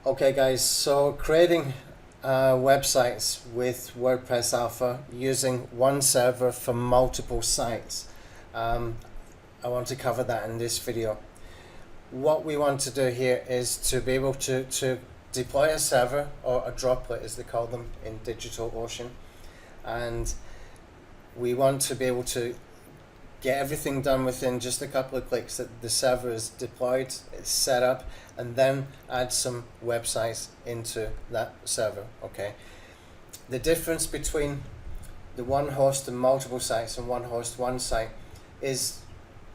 Okay guys, so creating websites with WordPress Alpha using one server for multiple sites. I want to cover that in this video. What we want to do here is to be able to deploy a server, or a droplet as they call them in DigitalOcean, and we want to be able to get everything done within just a couple of clicks. That the server is deployed, it's set up, and then add some websites into that server. Okay, the difference between the one host and multiple sites and one host one site is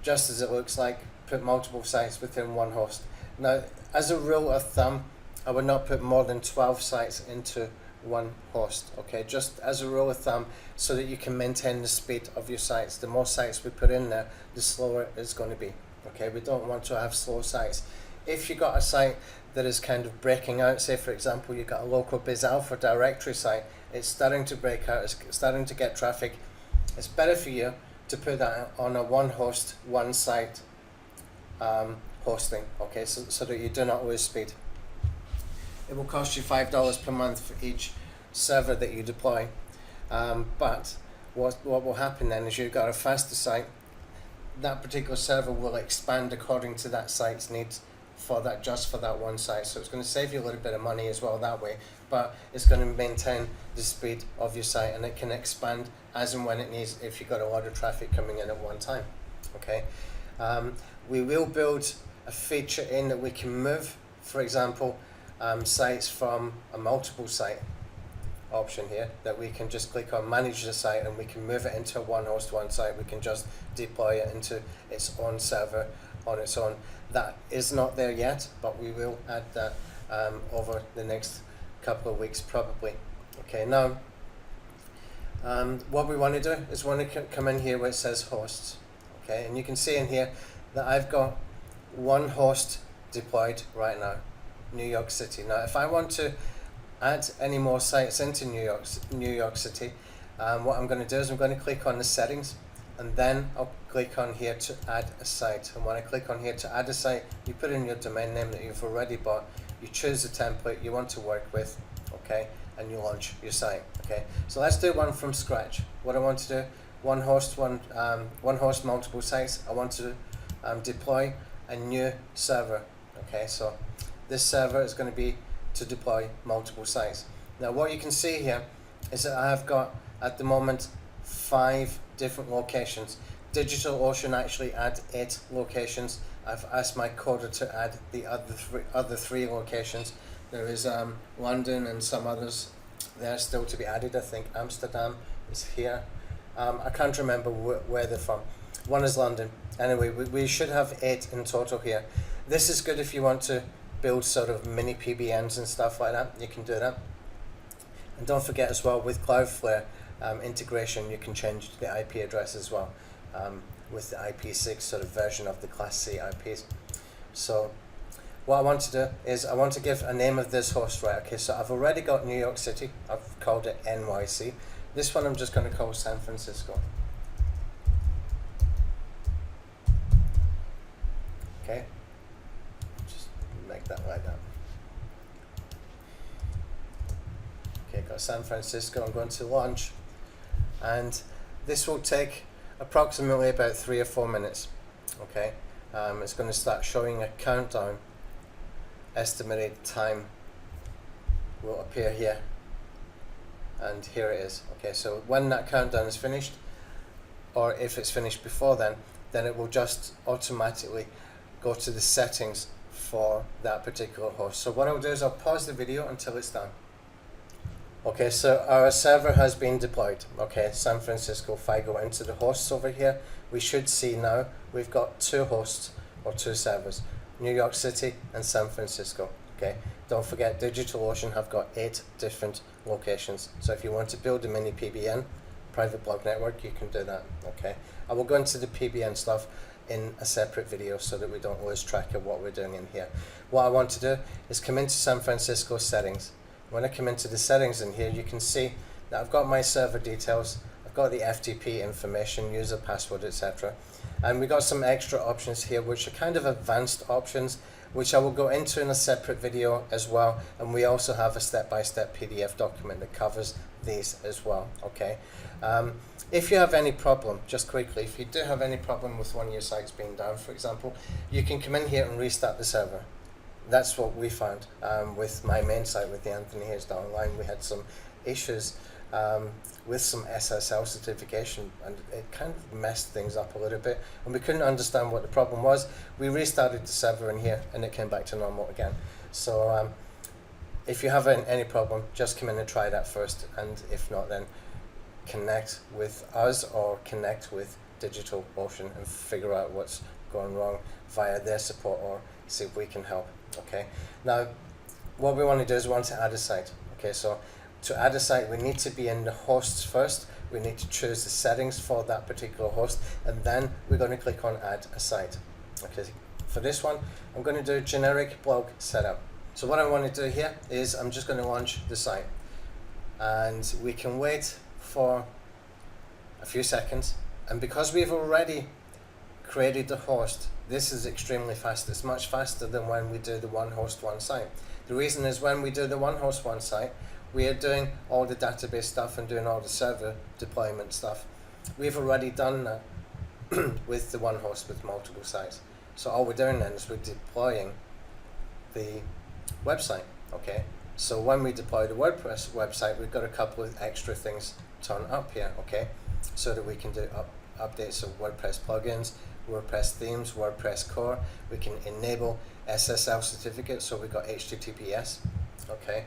just as it looks like. Put multiple sites within one host. Now, as a rule of thumb, I would not put more than 12 sites into one host. Okay, just as a rule of thumb, so that you can maintain the speed of your sites. The more sites we put in there, the slower it's going to be. Okay, we don't want to have slow sites. If you got a site that is kind of breaking out, say for example you got a local biz alpha directory site, it's starting to break out, it's starting to get traffic, it's better for you to put that on a one host one site hosting. Okay, so that you do not lose speed. It will cost you $5 per month for each server that you deploy, but what will happen then is you've got a faster site. That particular server will expand according to that site's needs for that, just for that one site. So it's going to save you a little bit of money as well that way, but it's going to maintain the speed of your site, and it can expand as and when it needs if you've got a lot of traffic coming in at one time. Okay, we will build a feature in that we can move, for example, sites from a multiple site option here, that we can just click on manage the site and we can move it into a one host one site. We can just deploy it into its own server on its own. That is not there yet, but we will add that over the next couple of weeks probably. Okay, now what we want to do is want to come in here where it says hosts. Okay, and you can see in here that I've got one host deployed right now, New York City. Now if I want to add any more sites into New York City, what I'm going to do is I'm going to click on the settings, and then I'll click on here to add a site. And when I click on here to add a site, you put in your domain name that you've already bought, you choose the template you want to work with, okay, and you launch your site. Okay, so let's do one from scratch. What I want to do, one host, multiple sites. I want to deploy a new server. Okay, so this server is going to be to deploy multiple sites. Now what you can see here is that I have got at the moment 5 different locations. DigitalOcean actually add 8 locations. I've asked my coder to add the other three locations. There is London and some others there still to be added. I think Amsterdam is here. I can't remember where they're from. One is London. Anyway, we should have 8 in total here. This is good if you want to build sort of mini PBNs and stuff like that. You can do that. And don't forget as well, with Cloudflare integration, you can change the IP address as well with the IP6 sort of version of the Class C IPs. So what I want to do is I want to give a name of this host, right? Okay, so I've already got New York City. I've called it NYC. This one I'm just going to call San Francisco. Okay, just make that like that. Okay, got San Francisco. I'm going to launch, and this will take approximately about 3 or 4 minutes. Okay, it's going to start showing a countdown. Estimated time will appear here, and here it is. Okay, so when that countdown is finished, or if it's finished before then it will just automatically go to the settings for that particular host. So what I'll do is I'll pause the video until it's done. Okay, so our server has been deployed. Okay, San Francisco. If I go into the hosts over here, we should see now we've got 2 hosts or 2 servers, New York City and San Francisco. Okay, don't forget DigitalOcean have got 8 different locations. So if you want to build a mini PBN, private blog network, you can do that. Okay, I will go into the PBN stuff in a separate video so that we don't lose track of what we're doing in here. What I want to do is come into San Francisco settings. When I come into the settings in here, you can see that I've got my server details, I've got the FTP information, user password, etc. And we got some extra options here which are kind of advanced options. which I will go into in a separate video as well, and we also have a step-by-step PDF document that covers these as well. Okay. If you have any problem, just quickly, if you do have any problem with one of your sites being down, for example, you can come in here and restart the server. That's what we found with my main site, with the Anthony Hayes Online. We had some issues with some SSL certification, and it kind of messed things up a little bit, and we couldn't understand what the problem was. We restarted the server in here and it came back to normal again. So if you have any problem, just come in and try that first, and if not, then connect with us or connect with DigitalOcean and figure out what's going wrong via their support, or see if we can help. Okay, now what we want to do is we want to add a site. Okay, so to add a site, we need to be in the hosts first. We need to choose the settings for that particular host, and then we're going to click on add a site. Okay, for this one, I'm going to do generic blog setup. So what I want to do here is I'm just going to launch the site, and we can wait for a few seconds, and because we've already created the host, this is extremely fast. It's much faster than when we do the one host one site. The reason is, when we do the one host one site, we are doing all the database stuff and doing all the server deployment stuff. We've already done that with the one host with multiple sites. So all we're doing then is we're deploying the website. Okay, so when we deploy the WordPress website, we've got a couple of extra things turn up here. Okay, so that we can do updates of WordPress plugins, WordPress themes, WordPress core. We can enable SSL certificates, so we've got HTTPS. Okay,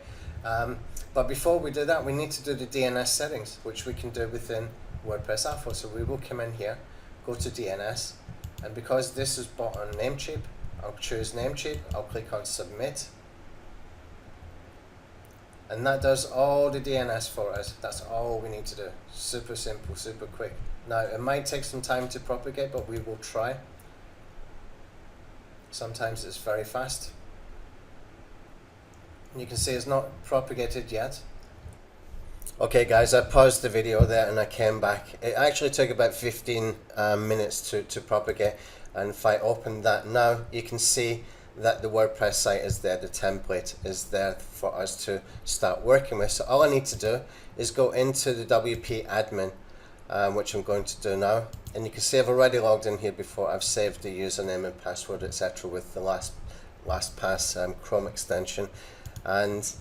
but before we do that, we need to do the DNS settings, which we can do within WordPress Alpha. So we will come in here, go to DNS, and because this is bought on Namecheap, I'll choose Namecheap, I'll click on submit, and that does all the DNS for us. That's all we need to do. Super simple, super quick. Now, it might take some time to propagate, but we will try. Sometimes it's very fast. You can see it's not propagated yet. Okay guys, I paused the video there and I came back. It actually took about 15 minutes to propagate, and if I open that now, you can see that the WordPress site is there, the template is there for us to start working with. So all I need to do is go into the WP admin, which I'm going to do now, and you can see I've already logged in here before. I've saved the username and password, etc. with the LastPass Chrome extension. And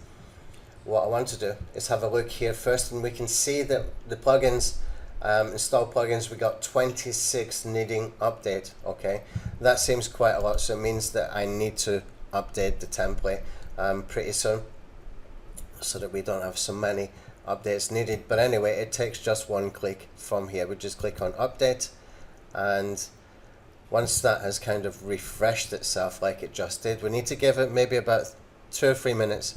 what I want to do is have a look here first, and we can see that the plugins, installed plugins, we got 26 needing update. Okay, that seems quite a lot, so it means that I need to update the template pretty soon, so that we don't have so many updates needed. But anyway, it takes just one click from here. We just click on update, and once that has kind of refreshed itself like it just did, we need to give it maybe about 2 or 3 minutes,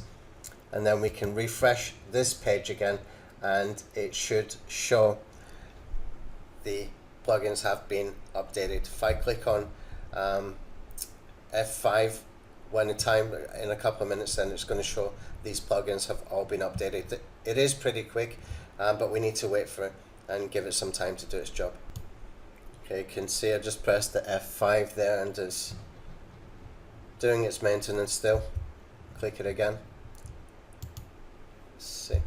and then we can refresh this page again, and it should show the plugins have been updated. If I click on F5 in a couple of minutes, then it's going to show these plugins have all been updated. It is pretty quick, but we need to wait for it and give it some time to do its job. Okay, you can see I just pressed the F5 there, and it's doing its maintenance still. Click it again. Let's see.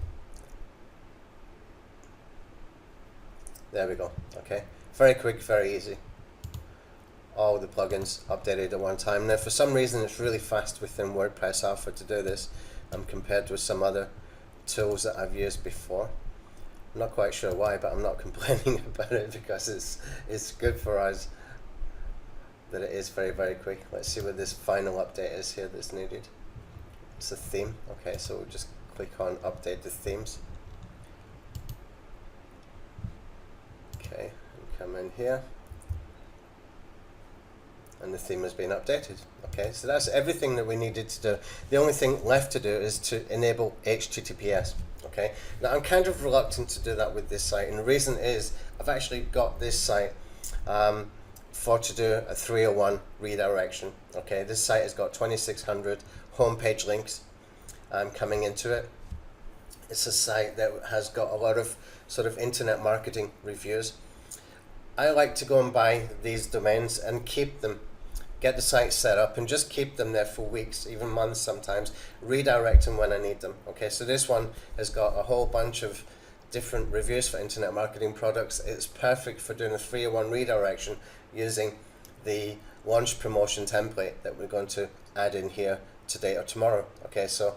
There we go. Okay, very quick, very easy. All the plugins updated at one time. Now, for some reason, it's really fast within WordPress Alpha to do this, compared with some other tools that I've used before. I'm not quite sure why, but I'm not complaining about it, because it's good for us that it is very, very quick. Let's see what this final update is here that's needed. It's a theme. Okay, so we'll just click on update the themes. Okay, and come in here, and the theme has been updated. Okay, so that's everything that we needed to do. The only thing left to do is to enable HTTPS. Okay, now I'm kind of reluctant to do that with this site, and the reason is I've actually got this site to do a 301 redirection. Okay, this site has got 2600 homepage links coming into it. It's a site that has got a lot of sort of internet marketing reviews. I like to go and buy these domains and keep them get the sites set up, and just keep them there for weeks, even months sometimes, redirect them when I need them. Okay, so this one has got a whole bunch of different reviews for internet marketing products. It's perfect for doing a 301 redirection using the launch promotion template that we're going to add in here today or tomorrow. Okay, so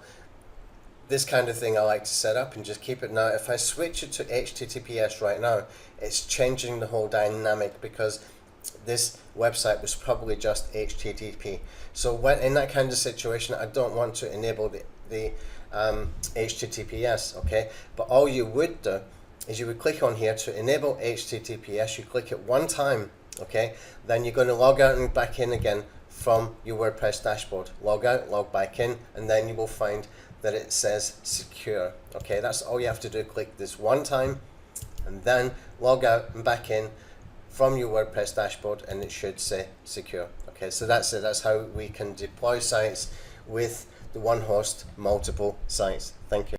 this kind of thing I like to set up and just keep it. Now if I switch it to HTTPS right now, it's changing the whole dynamic, because this website was probably just HTTP. So when in that kind of situation, I don't want to enable the HTTPS. Okay, but all you would do is you would click on here to enable HTTPS. You click it one time. Okay, then you're going to log out and back in again from your WordPress dashboard. Log out, log back in, and then you will find that it says secure. Okay, that's all you have to do. Click this one time and then log out and back in from your WordPress dashboard, and it should say secure. Okay, so that's it. That's how we can deploy sites with the one host, multiple sites. Thank you.